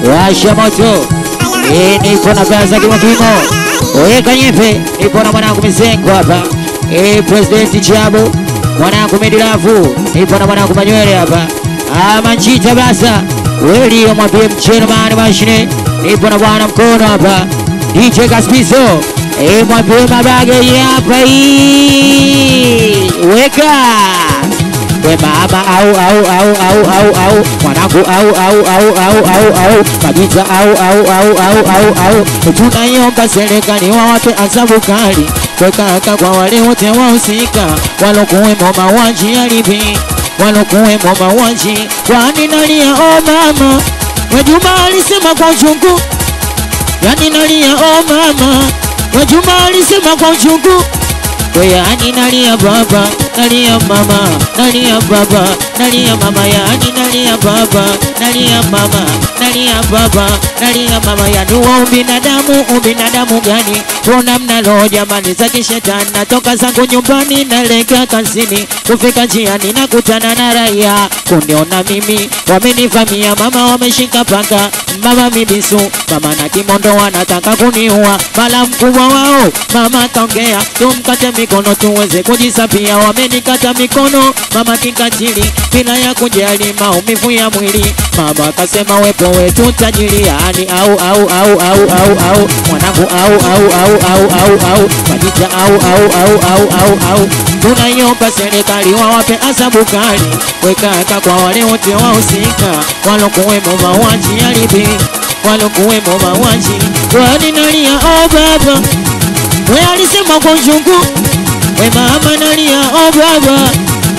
washa moto. Nipo na Gaza Kimokimo. Weka nyepe, nipo na mwanangu Mizengo hapa. President Chabo, mwanangu Medilafu, nipo na mwanangu Manywele hapa. Manchita basa, weli mwambie mchairman mashine, nipo na bwana Mkono hapa. DJ Kaspiso, mwambie mabage hapa hii. Weka. We mama au mwanangu au kabisa au tunaiomba serikali wawape adhabu kali kwa kwa wale wote wahusika walokuwemo mauaji ya Libi, walokuwemo mauaji. Kwani nalia o mama, Wajuma alisema kwa uchungu, yani nalia o mama, Wajuma alisema kwa uchungu. Yani nalia baba, nalia mama, nalia baba, nalia mama, yani nalia baba, nalia mama, nalia baba, nalia mama. Yani ubinadamu gani? Kuna mnalo jamani za kishetani. Natoka zangu nyumbani naelekea kazini, kufika njiani nakutana na raia kuniona mimi, wamenivamia mama, wameshika panga mama Mibisu, mama na Kimondo wanataka kuniua. Mala mkubwa wao mama kaongea, tumkate mikono tuweze kujisapia. Wamenikata mikono mama kikatili, bila ya kujali maumivu ya mwili. Mama kasema wepo wetu tajiri, yani au mwanangu au Fadija au tunaiomba serikali wawape adhabu kali weka kwa wale wote wahusika walokuwemo mauaji ya Libi, walokuwemo mauaji. Kwani nalia o baba, we alisema kwa uchungu. We mama nalia o baba,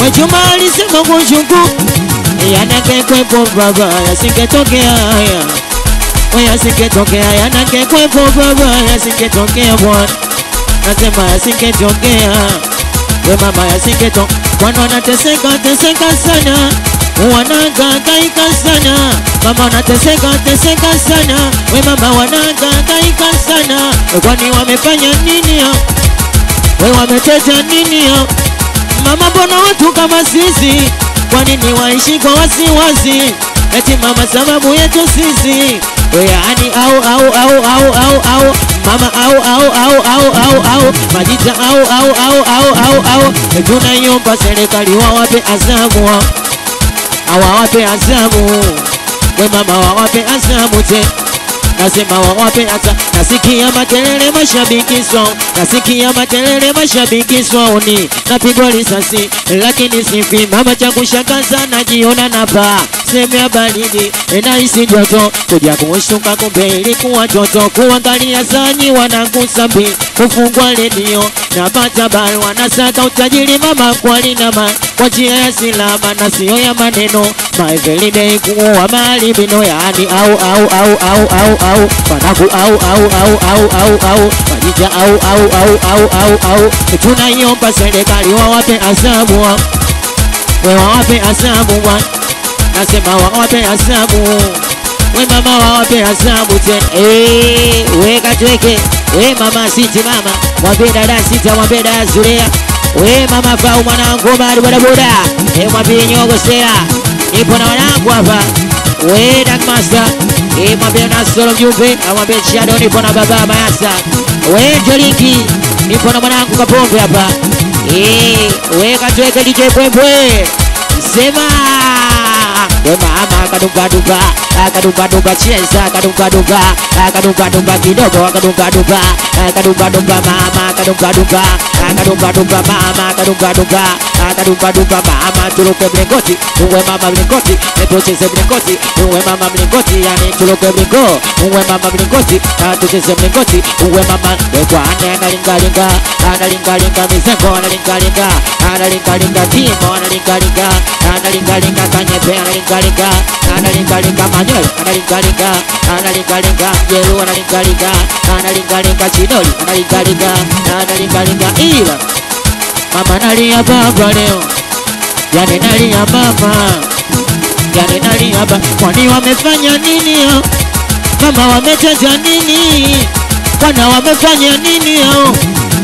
Wajuma alisema kwa uchungu. Yanangekwepo baba, yasingetokea haya. We yasingetokea, yanangekwepo baba, yasingetokea bwana. Nasema yasingetokea. We mama yasingetokea. Wana wanateseka sana, wanagaika sana. Mama wanateseka sana. We mama wanagaika sana. Kwani wamefanya nini hao? We wameteta nini hao? Mama mbona watu kama sisi, kwa nini waishi kwa wasiwasi? Eti mama sababu yetu sisi. We yani au mama au Majita au tunaiomba serikali wawape adhabu, wawape adhabu. We mama wawape adhabu te, nasema wawape adhabu. Nasikia makelele mashabiki song, nasikia makelele mashabiki swaoni, napigwa risasi lakini sifi. Mama cha kushangaza najiona napa sehemu ya baridi, nahisi joto kuja kushuka, kumbe ilikuwa joto. Kuangalia zanyi wanakusambi, kufungwa redio napata bali wanasaka utajiri. Mama kwali na kwa njia ya silama na sio ya maneno. My every day kuwa mali bino, yani au panaku au Fadija au tunaiomba serikali wawape adhabu, wawape adhabu bwana. Nasema wawape adhabu. We mama wawape adhabu tena. Weka tweke. We mama siti mama, mwambie dada sita, mwambie dada Zulea. We mama fau mwanangu bado boda. Mwambie nyogo sera, nipo na wanangu hapa. We Dark Master, mwambie Nasoro Mjumbe, mwambie Shadow, nipo na baba Mayasa. We Jolinki, nipo na mwanangu Kapombe hapa. Weka tweke DJ Pwepwe. Sema we mama kadumba cheza kadumba kidogo kadumba mama mama tuloke mlingoti uwe mama mlingoti tucheze mlingoti uwe mama mlingoti yani tuloke mlingo uwe mama mlingoti tucheze mlingoti uwe mama kwa analingalinga Mizengo analingalinga Timo analingalinga Kanyepe analingalinga Manywele analingalinga Yeru analingalinga Chidoli analingalinga Ila. Mama nalia baba leo, yani nalia mama, yani nalia baba. Kwani wamefanya nini hao? Mama wametenda nini? Wana wamefanya nini hao?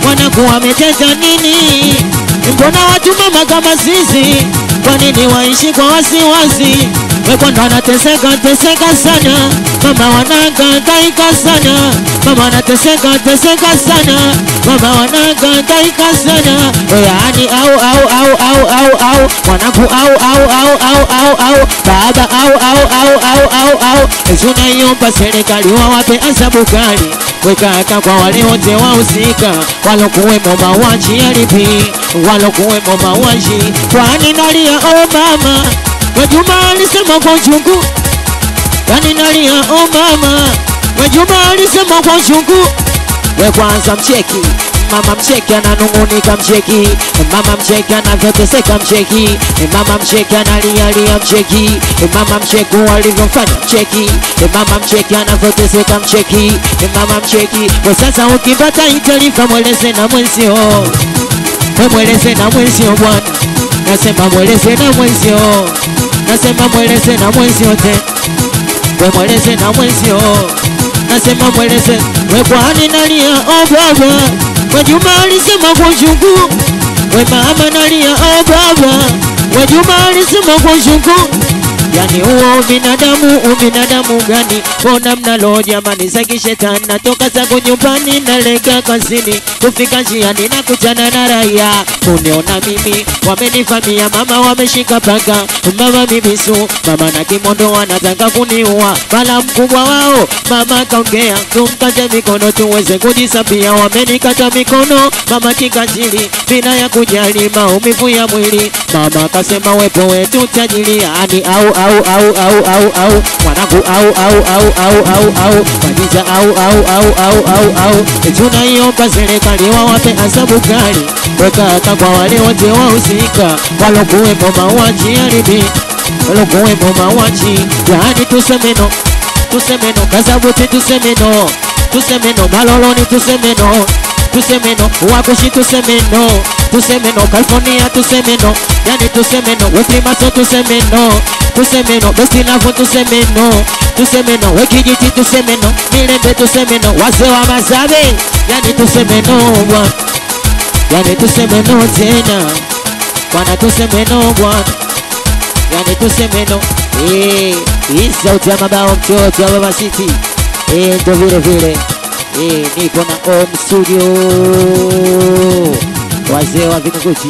Wanakuwa wametenda nini? Mbona watu mama kama sisi, kwa nini waishi kwa wasiwasi? Weko ndo anateseka sana. Mama wanahangaika sana. Mama anateseka sana. Mama wanahangaika sana. Yani au mwanangu au baba au tunaiomba serikali wawape adhabu kali. Weka kwa wale wote wahusika walokuwemo mauaji ya Lipi, walokuwemo mauaji. Kwani nalia mama, Mwajuma alisema kwa uchungu. Kwani nalia mama, Mwajuma alisema kwa uchungu. We kwanza mcheki mama, mcheki ananungunika, mcheki mama, mcheki anavyoteseka, mcheki mama, mcheki analia, mcheki mama, mcheki walivyofanya, mcheki mama, mcheki anavyoteseka, mcheki mama, mcheki. Kwa sasa ukipata taarifa mweleze na mwenzio, mweleze na mwenzio bwana, nasema mweleze na mwenzio, nasema mweleze na mwenzio te, mweleze na mwenzio, nasema mweleze. We kwani nalia baba, Mwajuma alisema kwa uchungu. We mama nalia baba, Mwajuma alisema kwa uchungu. Yani huo ubinadamu gani? Mbona mnalo jamani za kishetani? Natoka zangu nyumbani naelekea kazini, kufika njiani na kutana na raia kuniona mimi, wamenifamia mama, wameshika paka mama mibisu, mama na kimondo wanataka kuniua. Bala mkubwa wao mama kaongea, tumkate mikono tuweze kujisapia. Wamenikata mikono mama kikatili, bila ya kujali maumivu ya mwili. Mama kasema wepo wetu tajiri. Yani au mwanangu au Khadija au tunaiomba serikali wawape adhabu kali. Weka kwa wale wote wahusika walokuwemo mauaji ya Lipi, walokuwemo mauaji. Yani tusemeno Kazabuti, tusemeno Maloloni, tusemeno Wakushi, tusemeno California, yani tusemeno Weprimaso, tusemeno Bestilavo, tusemeno Wekijiti, tusemeno Milembe, tusemeno wazee wa Mazabe, yani tusemeno bwana, yani tusemeno tena bwana, tusemeno bwana, yani tusemeno. Hii sauti ya mabao mtoto wa Baba City. Ndo vile nipo na Om Studio, wazee wa Vingunguti.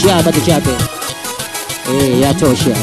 Chapa tuchape. Yatosha.